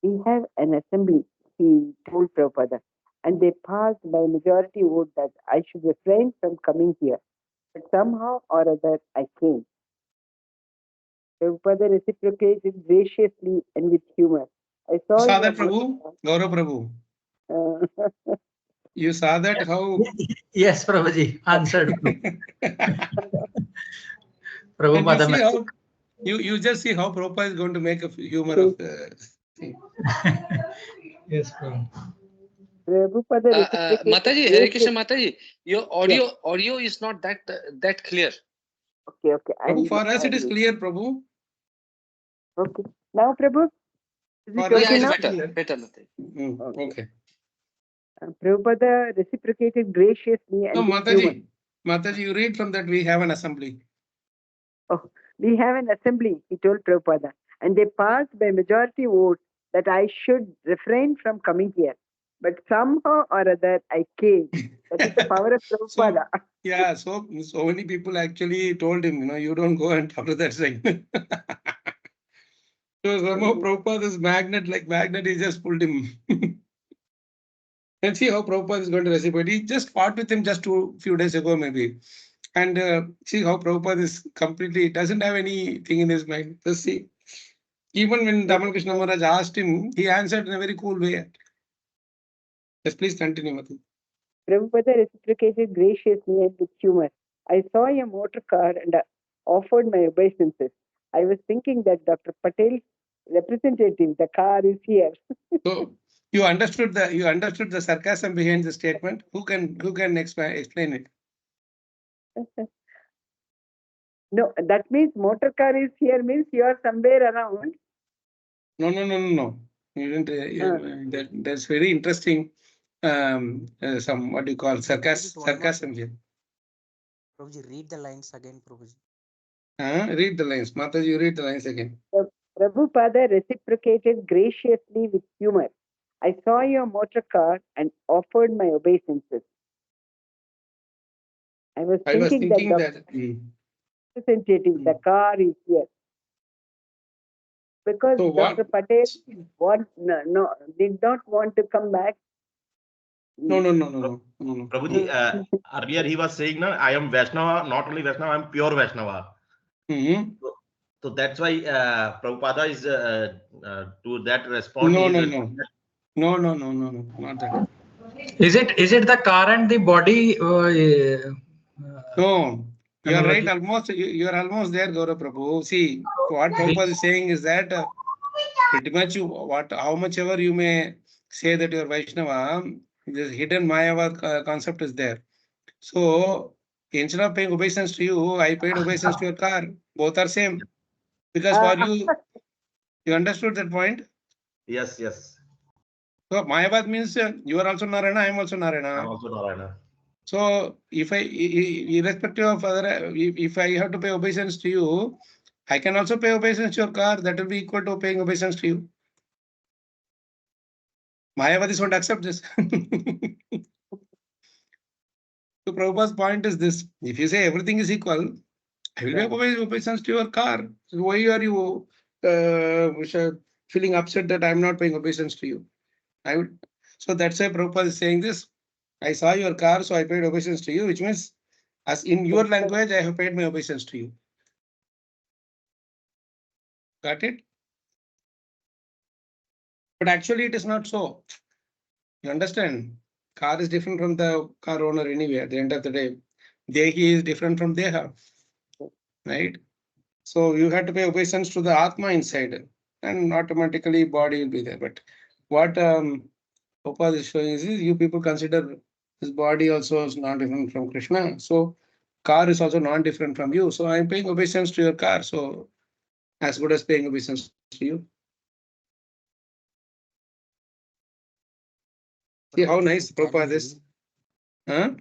We have an assembly, he told Prabhupada, and they passed by majority vote that I should refrain from coming here. But somehow or other, I came. Prabhupada reciprocated graciously and with humor. I You saw saw your that, Prabhu? Gaurav Prabhu. You saw that how? Yes, Prabhuji, answered. And you Prabhupada. see how you just see how Prabhupada is going to make a humor of the thing. Yes, Prabhu. Prabhupada reciprocated Mataji, Hare Krishna graciously. Mataji, your audio is not that clear. Okay. Prabhu, for us it is clear, Prabhu. Okay. Now, Prabhu, is it For us okay it now? is Better Mataji. Okay. Prabhupada reciprocated graciously and No, with humor. Mataji, you read from that we have an assembly. Oh, we have an assembly, he told Prabhupada, and they passed by majority vote that I should refrain from coming here. But somehow or other, I came. That is the power of Prabhupada. So many people actually told him, you don't go and talk to that side. So somehow Prabhupada's magnet, he just pulled him. And see how Prabhupada is going to reciprocate. He just fought with him just few days ago, maybe. And see how Prabhupada is completely, doesn't have anything in his mind. Just see. Even when Daman Krishna Maharaj asked him, he answered in a very cool way. Yes, please continue, Matu. Prabhupada reciprocated graciously and with humor. I saw a motor car and offered my obeisances. I was thinking that Dr. Patel's representative, the car is here. So you understood the sarcasm behind the statement. Who can explain it? No, that means motor car is here means you are somewhere around. No. You didn't, that's very interesting. Some what do you call sarcasm here. Prabhuji, read the lines again, Prabhuji. Read the lines. Mataji, you read the lines again. Prabhupada reciprocated graciously with humor. I saw your motor car and offered my obeisances. I was thinking that the representative, the car is here. Because So Dr. Patel did not want to come back. No. Prabhuji, earlier he was saying, "No, I am Vaishnava, not only Vaishnava, I am pure Vaishnava." Mm-hmm. So that's why Prabhupada is to that response. No, not that. Is it the car and the body? No, you are right. You are almost there, Gaurav Prabhu. See, what Prabhupada is saying is that pretty much how much ever you may say that you are Vaishnava, this hidden Mayavad concept is there. So instead of paying obeisance to you, I paid obeisance to your car. Both are same. Because for you understood that point? Yes. So Mayavad means you are also Narayana, I am also Narayana. I'm also Narayana. So if irrespective of other, if I have to pay obeisance to you, I can also pay obeisance to your car. That will be equal to paying obeisance to you. Mayavadis won't accept this. So Prabhupada's point is this: if you say everything is equal, I will pay obeisance to your car. So why are you feeling upset that I am not paying obeisance to you? I would. So that's why Prabhupada is saying this. I saw your car, so I paid obeisance to you, which means, as in your language, I have paid my obeisance to you. Got it? But actually, it is not so. You understand? Car is different from the car owner anyway. At the end of the day, Dehi is different from Deha, right? So you have to pay obeisance to the Atma inside, and automatically body will be there. But what Prabhupada is showing is you people consider this body also is not different from Krishna. So car is also not different from you. So I'm paying obeisance to your car. So as good as paying obeisance to you. See how nice Prabhupada is. Huh?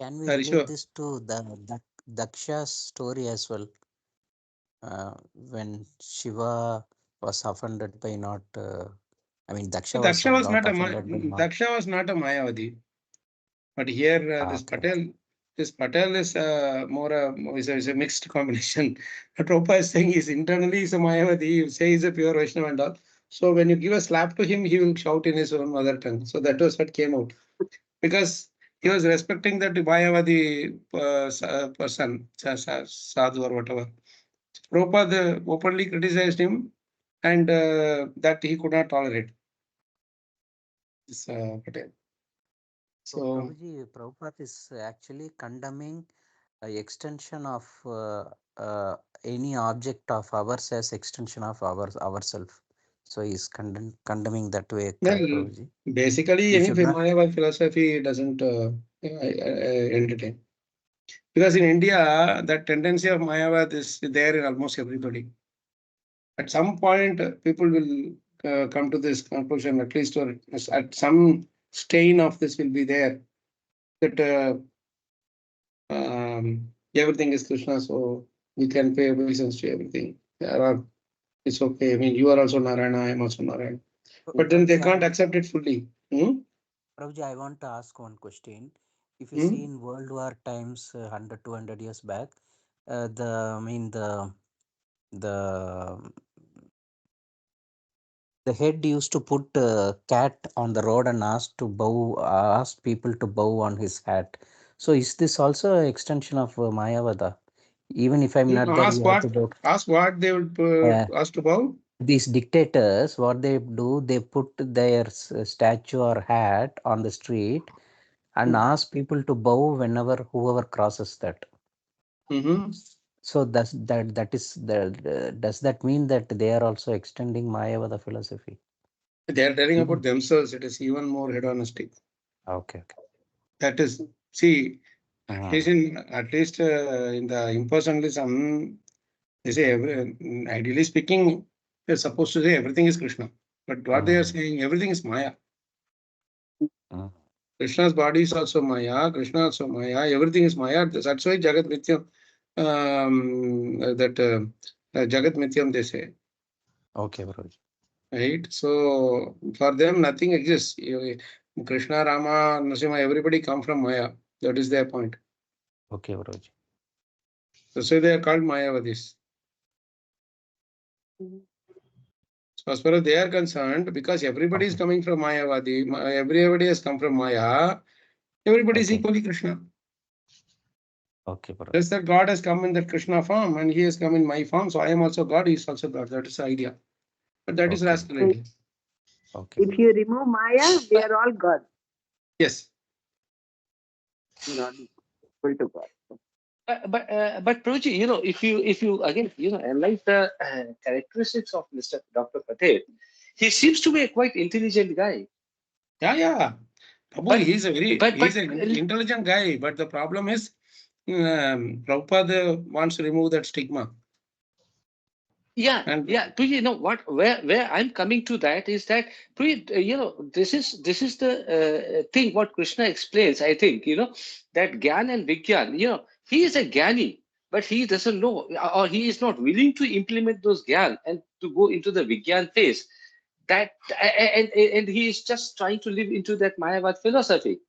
Can we Very relate sure. this to the Daksha's story as well? When Shiva was offended by not, Daksha was Daksha was got not a offended by not. Daksha was not a Mayavadi. But here this Patel is more is a mixed combination. Prabhupada is saying he's internally he's a Mayavadi. You say he's a pure Vaishnava and all. So when you give a slap to him, he will shout in his own mother tongue. So that was what came out. Because he was respecting that Mayavadi person, sadhu or whatever. Prabhupada openly criticized him, and that he could not tolerate. This Patel. So Prabhuji, Prabhupada is actually condemning extension of any object of ours as extension of ourselves. So he's condemning that way. Well, basically, any Mayavad philosophy doesn't entertain. Because in India, that tendency of Mayavad is there in almost everybody. At some point, people will come to this conclusion, at least, or at some stain of this will be there, that everything is Krishna, so we can pay obeisance to everything. It's okay. I mean, you are also Narayana, I am also Narayana. But then they can't accept it fully. Prabhuji, I want to ask one question. If you see in World War times 100, 200 years back, the head used to put a cat on the road and ask people to bow on his hat. So is this also an extension of Mayavada? Even if I'm not there, ask what they would ask to bow? These dictators, what they do, they put their statue or hat on the street and ask people to bow whoever crosses that. So does that mean that they are also extending Mayavada philosophy? They are telling about themselves. It is even more hedonistic. Okay. That is, see, at least in the impersonalism, they say, ideally speaking, they're supposed to say everything is Krishna. But what they are saying, everything is Maya. Krishna's body is also Maya, Krishna also Maya, everything is Maya. That's why Jagat Mithyam, Jagat Mithyam they say. Okay, Prabhuji. right? So for them, nothing exists. Krishna, Rama, Narasimha, everybody come from Maya. That is their point. Okay, Guruji. So they are called Mayavadis. So as far as they are concerned, because everybody is Okay. coming from Mayavadi, everybody has come from Maya, everybody is Okay. equally Krishna. Okay, Guruji. Just that God has come in that Krishna form and he has come in my form. So I am also God, he is also God. That is the idea. But that is Okay. rascality. Okay. If you remove Maya, we are all God. Yes. Not equal to God. But Prabhuji, if you again, analyze the characteristics of Mr. Dr. Patel, he seems to be a quite intelligent guy. Yeah. Prabhu, But- he's but- an intelligent guy, but the problem is Prabhupada wants to remove that stigma. Yeah, And Prabhuji, where I'm coming to that is that, Prabhuji, this is the thing what Krishna explains. I think that Gyan and Vigyan. He is a Gyani, but he doesn't know, or he is not willing to implement those Gyan and to go into the Vigyan phase. That and he is just trying to live into that Mayavad philosophy.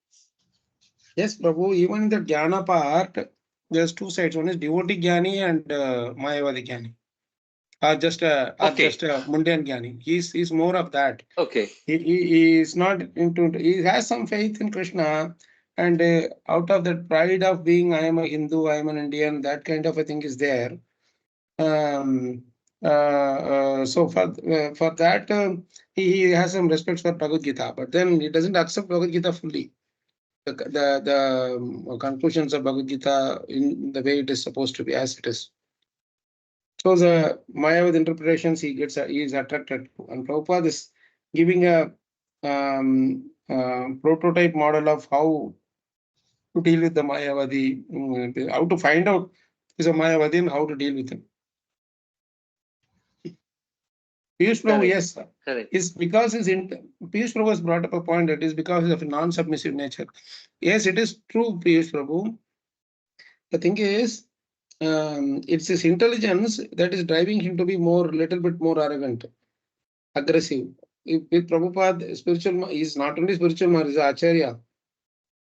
yes, Prabhu, even in the Jnana part, there's two sides. One is devotee Jnani and Mayavadi Jnani. Just a mundane Jnani. He's more of that. Okay. He is not into, he has some faith in Krishna, and out of that pride of being, I am a Hindu, I am an Indian, that kind of a thing is there. So for that, he has some respect for Bhagavad Gita, but then he doesn't accept Bhagavad Gita fully. The conclusions of Bhagavad Gita in the way it is supposed to be, as it is. So the Mayavad interpretations he is attracted to, and Prabhupada is giving a prototype model of how to deal with the Mayavadi, how to find out is a Mayavadi and how to deal with him. Piyush Prabhu, yes, Correct. is because Piyush Prabhu has brought up a point that is because of a non-submissive nature. Yes, it is true, Piyush Prabhu. The thing is, it's his intelligence that is driving him to be little bit more arrogant, aggressive. With Prabhupada, spiritual, he is not only spiritual, he is Acharya,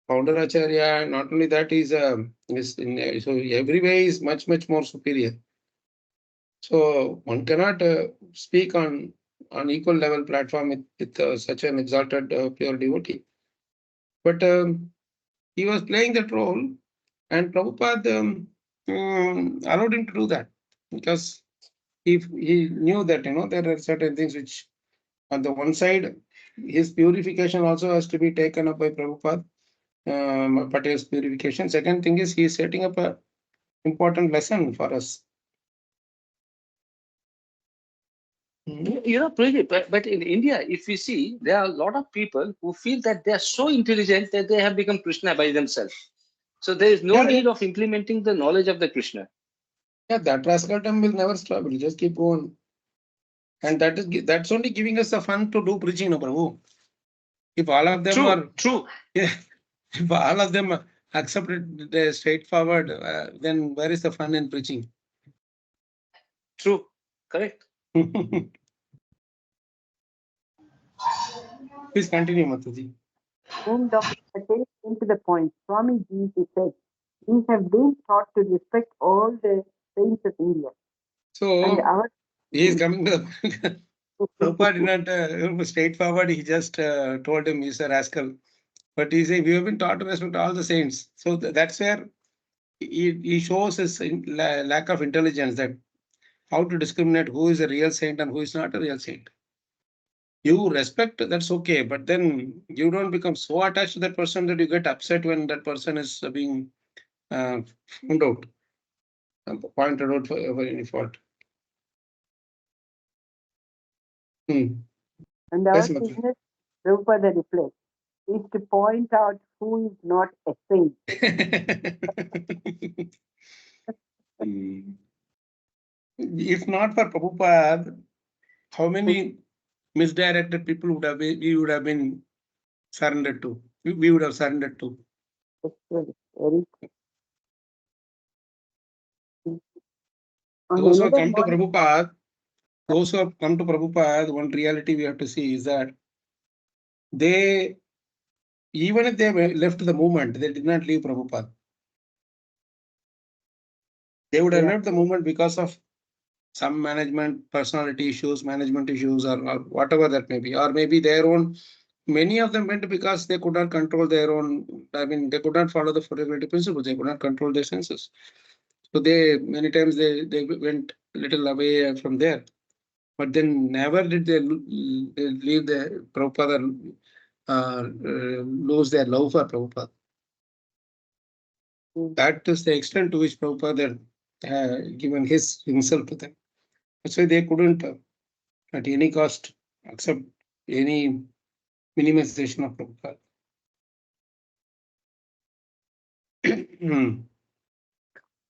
founder Acharya. Not only that, he is so every way is much more superior. So one cannot speak on equal level platform with such an exalted pure devotee. But he was playing that role, and Prabhupada allowed him to do that because he knew that there are certain things which on the one side his purification also has to be taken up by Prabhupada, Patel's purification. Second thing is he is setting up a important lesson for us. But in India, if we see, there are a lot of people who feel that they are so intelligent that they have become Krishna by themselves. So there is no need of implementing the knowledge of the Krishna. Yeah, that rascaldom will never stop. It will just keep going. And that's only giving us the fun to do preaching, no, Prabhu. If all of them if all of them accept it straightforward, then where is the fun in preaching? True. Correct. Please continue, Mataji. Then Dr. Patel came to the point. Swamiji, he said, we have been taught to respect all the saints of India. So he is coming to the Prabhupada did not straightforward. He just told him he's a rascal. But he said we have been taught to respect all the saints. So that's where he shows his lack of intelligence, that how to discriminate who is a real saint and who is not a real saint. You respect, that's okay, but then you don't become so attached to that person that you get upset when that person is being found out, pointed out for any fault. And our business, Prabhupada replied, is to point out who is not a saint. If not for Prabhupada, how many misdirected people we would have been surrendered to? We would have surrendered to. Those who come to Prabhupada, those who have come to Prabhupada, one reality we have to see is that they, even if they left the movement, they did not leave Prabhupada. They would have left the movement because of some management, personality issues, management issues, or whatever that may be, or maybe their own. Many of them went because they could not control their own. I mean, they could not follow the regulatory principles. They could not control their senses. So they many times they went a little away from there. But then never did they leave the Prabhupada, lose their love for Prabhupada. That is the extent to which Prabhupada given himself to them. That's why they couldn't, at any cost, accept any minimization of Prabhupada.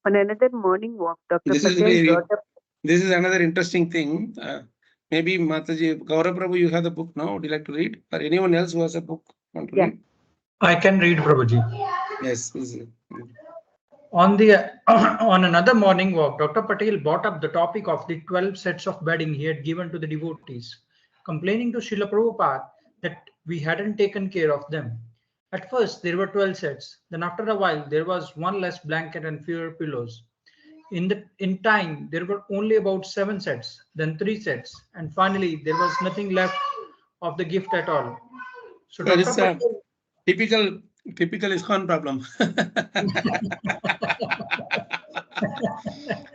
On another morning walk, Dr. This is Patel brought up. This is another interesting thing. Maybe Mataji, Gaurav Prabhu, you have the book now. Would you like to read? Or anyone else who has a book want to read? I can read, Prabhuji. Yes. On another morning walk, Dr. Patel brought up the topic of the 12 sets of bedding he had given to the devotees, complaining to Srila Prabhupada that we hadn't taken care of them. At first, there were 12 sets. Then after a while, there was one less blanket and fewer pillows. In time, there were only about 7 sets, then 3 sets, and finally, there was nothing left of the gift at all. So That Dr. is Patel, typical ISKCON problem.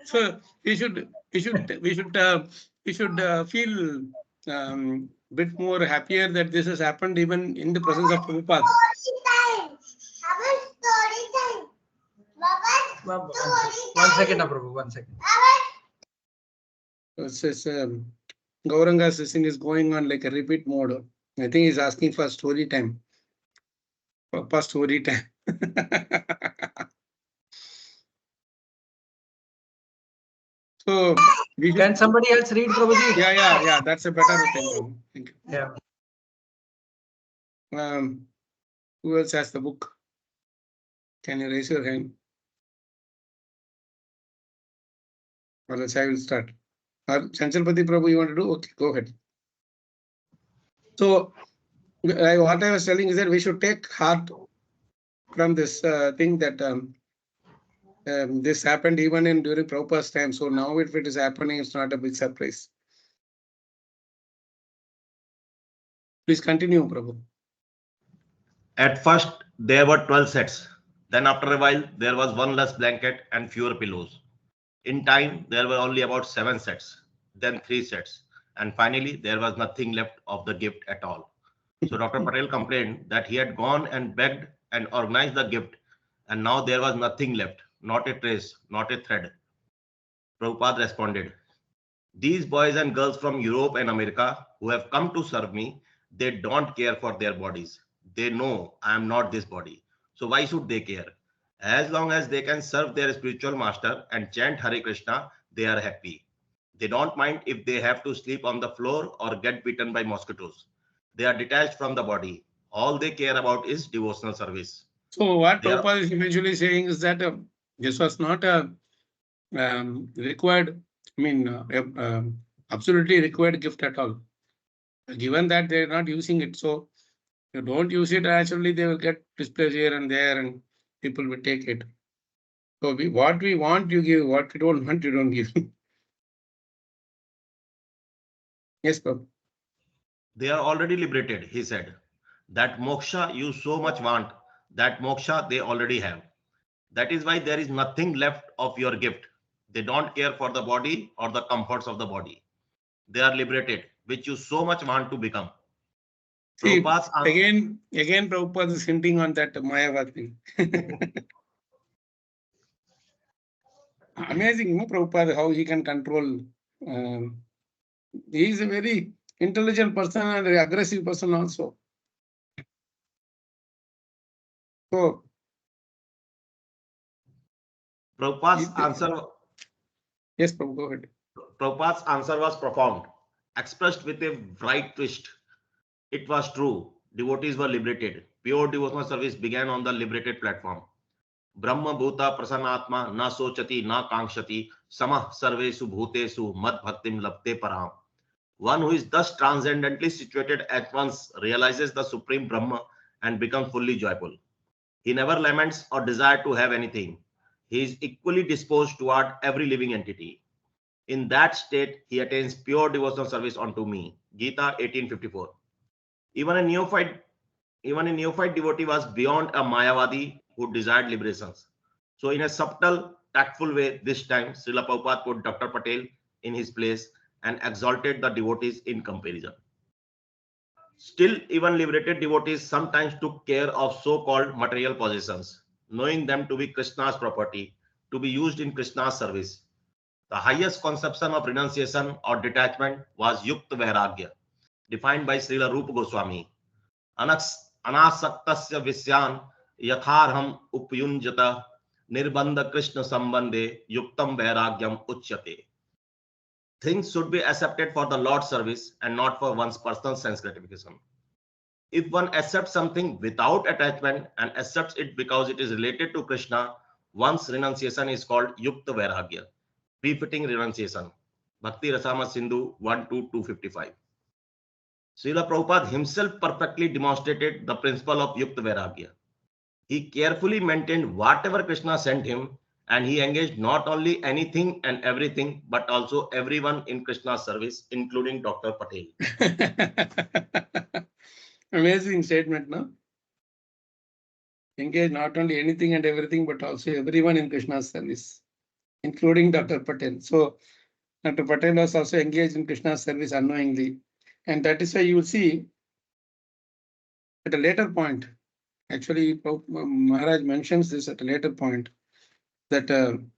So we should feel bit more happier that this has happened even in the presence of Prabhupada. One second, Prabhu, 1 second. It says Gauranga's session is going on like a repeat mode. I think he's asking for story time. For story time. So Can somebody else read, Prabhuji? Yeah. That's a better thing. Thank you. Yeah. Who else has the book? Can you raise your hand? Or else I will start. Or Chanchalpati Prabhu, you want to do? Okay, go ahead. So what I was telling is that we should take heart from this thing that this happened even during Prabhupada's time. So now if it is happening, it's not a big surprise. Please continue, Prabhu. At first, there were 12 sets. Then after a while, there was one less blanket and fewer pillows. In time, there were only about 7 sets, then 3 sets. And finally, there was nothing left of the gift at all. So Dr. Patel complained that he had gone and begged and organized the gift, and now there was nothing left, not a trace, not a thread. Prabhupada responded, "These boys and girls from Europe and America who have come to serve me, they don't care for their bodies. They know I am not this body. So why should they care? As long as they can serve their spiritual master and chant Hare Krishna, they are happy. They don't mind if they have to sleep on the floor or get bitten by mosquitoes. They are detached from the body. All they care about is devotional service." So what Prabhupada is eventually saying is that this was not a required, absolutely required gift at all. Given that they are not using it, so you don't use it, naturally they will get displeasure here and there and people will take it. So what we want, you give. What we don't want, you don't give. Yes, Prabhu. They are already liberated, he said. That moksha you so much want, that moksha they already have. That is why there is nothing left of your gift. They don't care for the body or the comforts of the body. They are liberated, which you so much want to become. See, again, Prabhupada is hinting on that Mayavad thing. Amazing, no, Prabhupada, how he can control. He is a very intelligent person and very aggressive person also. So, Prabhupada's answer. Yes, Prabhu, go ahead. Prabhupada's answer was profound, expressed with a bright twist. It was true. Devotees were liberated. Pure devotional service began on the liberated platform. Brahma bhuta prasannatma na sochati na kankshati samah sarvesu bhutesu mad bhaktim labte param. One who is thus transcendently situated at once realizes the supreme Brahma and becomes fully joyful. He never laments or desires to have anything. He is equally disposed toward every living entity. In that state, he attains pure devotional service unto me. Gita 18:54. Even a neophyte devotee was beyond a Mayavadi who desired liberations. So in a subtle, tactful way, this time, Srila Prabhupada put Dr. Patel in his place and exalted the devotees in comparison. Still, even liberated devotees sometimes took care of so-called material possessions, knowing them to be Krishna's property, to be used in Krishna's service. The highest conception of renunciation or detachment was Yukta Vairagya, defined by Srila Rupa Goswami. Anasaktasya visyan yatharham upyunjata nirbandha Krishna sambandhe yuktam vairagyam uchyate. Things should be accepted for the Lord's service and not for one's personal sense gratification. If one accepts something without attachment and accepts it because it is related to Krishna, one's renunciation is called Yukta Vairagya, befitting renunciation. Bhakti Rasama Sindhu 1-255. Srila Prabhupada himself perfectly demonstrated the principle of Yukta Vairagya. He carefully maintained whatever Krishna sent him, and he engaged not only anything and everything, but also everyone in Krishna's service, including Dr. Patel. Amazing statement, no? Engage not only anything and everything, but also everyone in Krishna's service, including Dr. Patel. So Dr. Patel was also engaged in Krishna's service unknowingly. And that is why you will see at a later point, actually Maharaj mentions this at a later point, that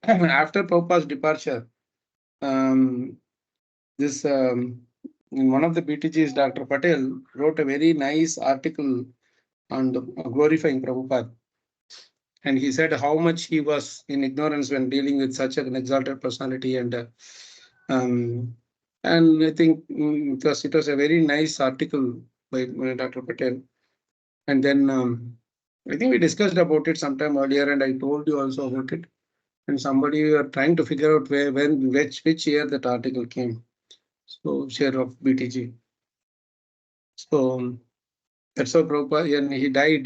after Prabhupada's departure, one of the BTGs, Dr. Patel, wrote a very nice article on glorifying Prabhupada. And he said how much he was in ignorance when dealing with such an exalted personality. And I think it was a very nice article by Dr. Patel. And then I think we discussed about it sometime earlier, and I told you also about it. And somebody were trying to figure out which year that article came. So share of BTG. So that's how Prabhupada, and he died,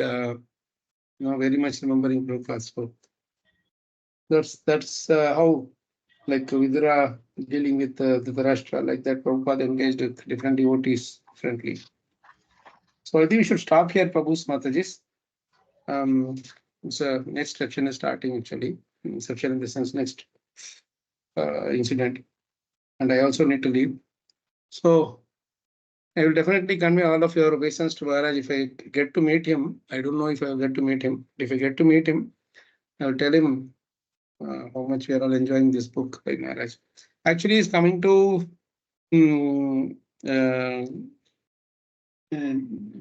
very much remembering Prabhupada. So that's how, like Vidura dealing with the Dhritarashtra, like that Prabhupada engaged with different devotees differently. So I think we should stop here, Prabhu's Matajis. So next section is starting actually. Section in the sense next incident. And I also need to leave. So I will definitely convey all of your obeisance to Maharaj if I get to meet him. I don't know if I will get to meet him. If I get to meet him, I will tell him how much we are all enjoying this book by Maharaj. Actually, he's coming to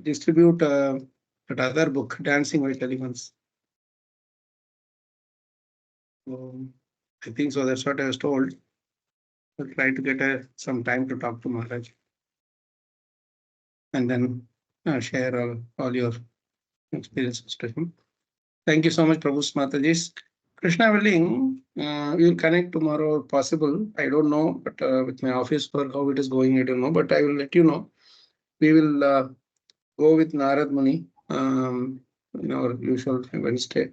distribute that other book, Dancing with Elephants. I think so. That's what I was told. I'll try to get some time to talk to Maharaj and then share all your experiences to him. Thank you so much, Prabhu Matajis. Krishna willing, we will connect tomorrow if possible. I don't know, but with my office work, how it is going, I don't know, but I will let you know. We will go with Narad Muni in our usual Wednesday,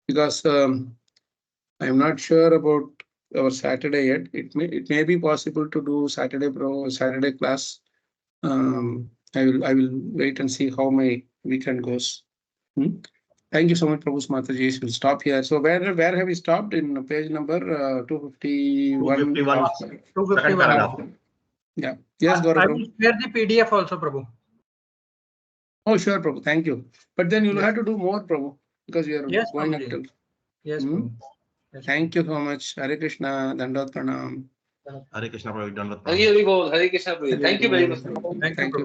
because I am not sure about our Saturday yet. It may be possible to do Saturday class. I will wait and see how my weekend goes. Thank you so much, Prabhu Mataji. We'll stop here. So where have we stopped? In page number 251? 251. Yeah. Yes, Gaurav. I will share the PDF also, Prabhu. Oh, sure, Prabhu. Thank you. But then you'll have to do more, Prabhu, because we are going up till. Yes, Prabhu. Yes, thank you so much. Hare Krishna. Dandavat Pranam. Hare Krishna, Prabhu. Hare Krishna, Prabhu. Thank you very much. Thank you, Prabhu.